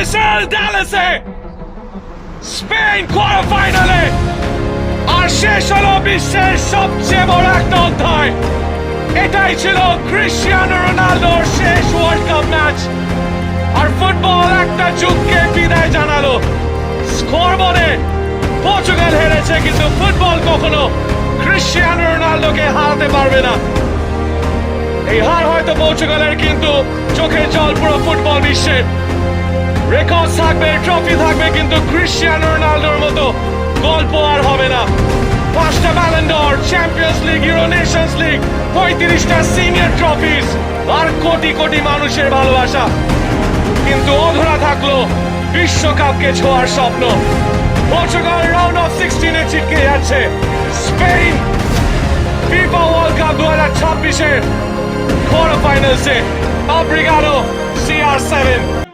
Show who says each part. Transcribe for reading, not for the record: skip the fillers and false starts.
Speaker 1: Universal ডালাসে Spain quarter ফাইনালে, আর শেষ হলো বিশ্বের সবচেয়ে বড় একটা অধ্যায়। এটাই ছিল ক্রিশ্চিয়ানো রোনালদোর শেষ ওয়ার্ল্ড কাপ ম্যাচ, আর ফুটবল একটা যুগকে বিদায় জানালো। স্কোরবোর্ডে পর্তুগাল হেরেছে, কিন্তু ফুটবল কখনো ক্রিশ্চিয়ানো রোনালদোকে হারাতে পারবে না। এই হার হয়তো পর্তুগালের, কিন্তু চোখের জল পুরো ফুটবল বিশ্বের। রেকর্ড থাকবে, ট্রফি থাকবে, কিন্তু ক্রিশ্চিয়ানো রোনালদোর মতো গল্প আর হবে না। 5টা Ballon d'Or, Champions League, Euro Nations League, 35টা সিনিয়র ট্রফিজ, আর কোটি কোটি মানুষের ভালোবাসা। কিন্তু অধরা থাকলো বিশ্বকাপকে ছোঁয়ার স্বপ্ন। পর্তুগাল রাউন্ড অফ 16-এ ছিটকে যাচ্ছে। স্পেন ফিফা ওয়ার্ল্ড কাপ 2026-এর কোয়ার্টার ফাইনালসে। Obrigado, CR7.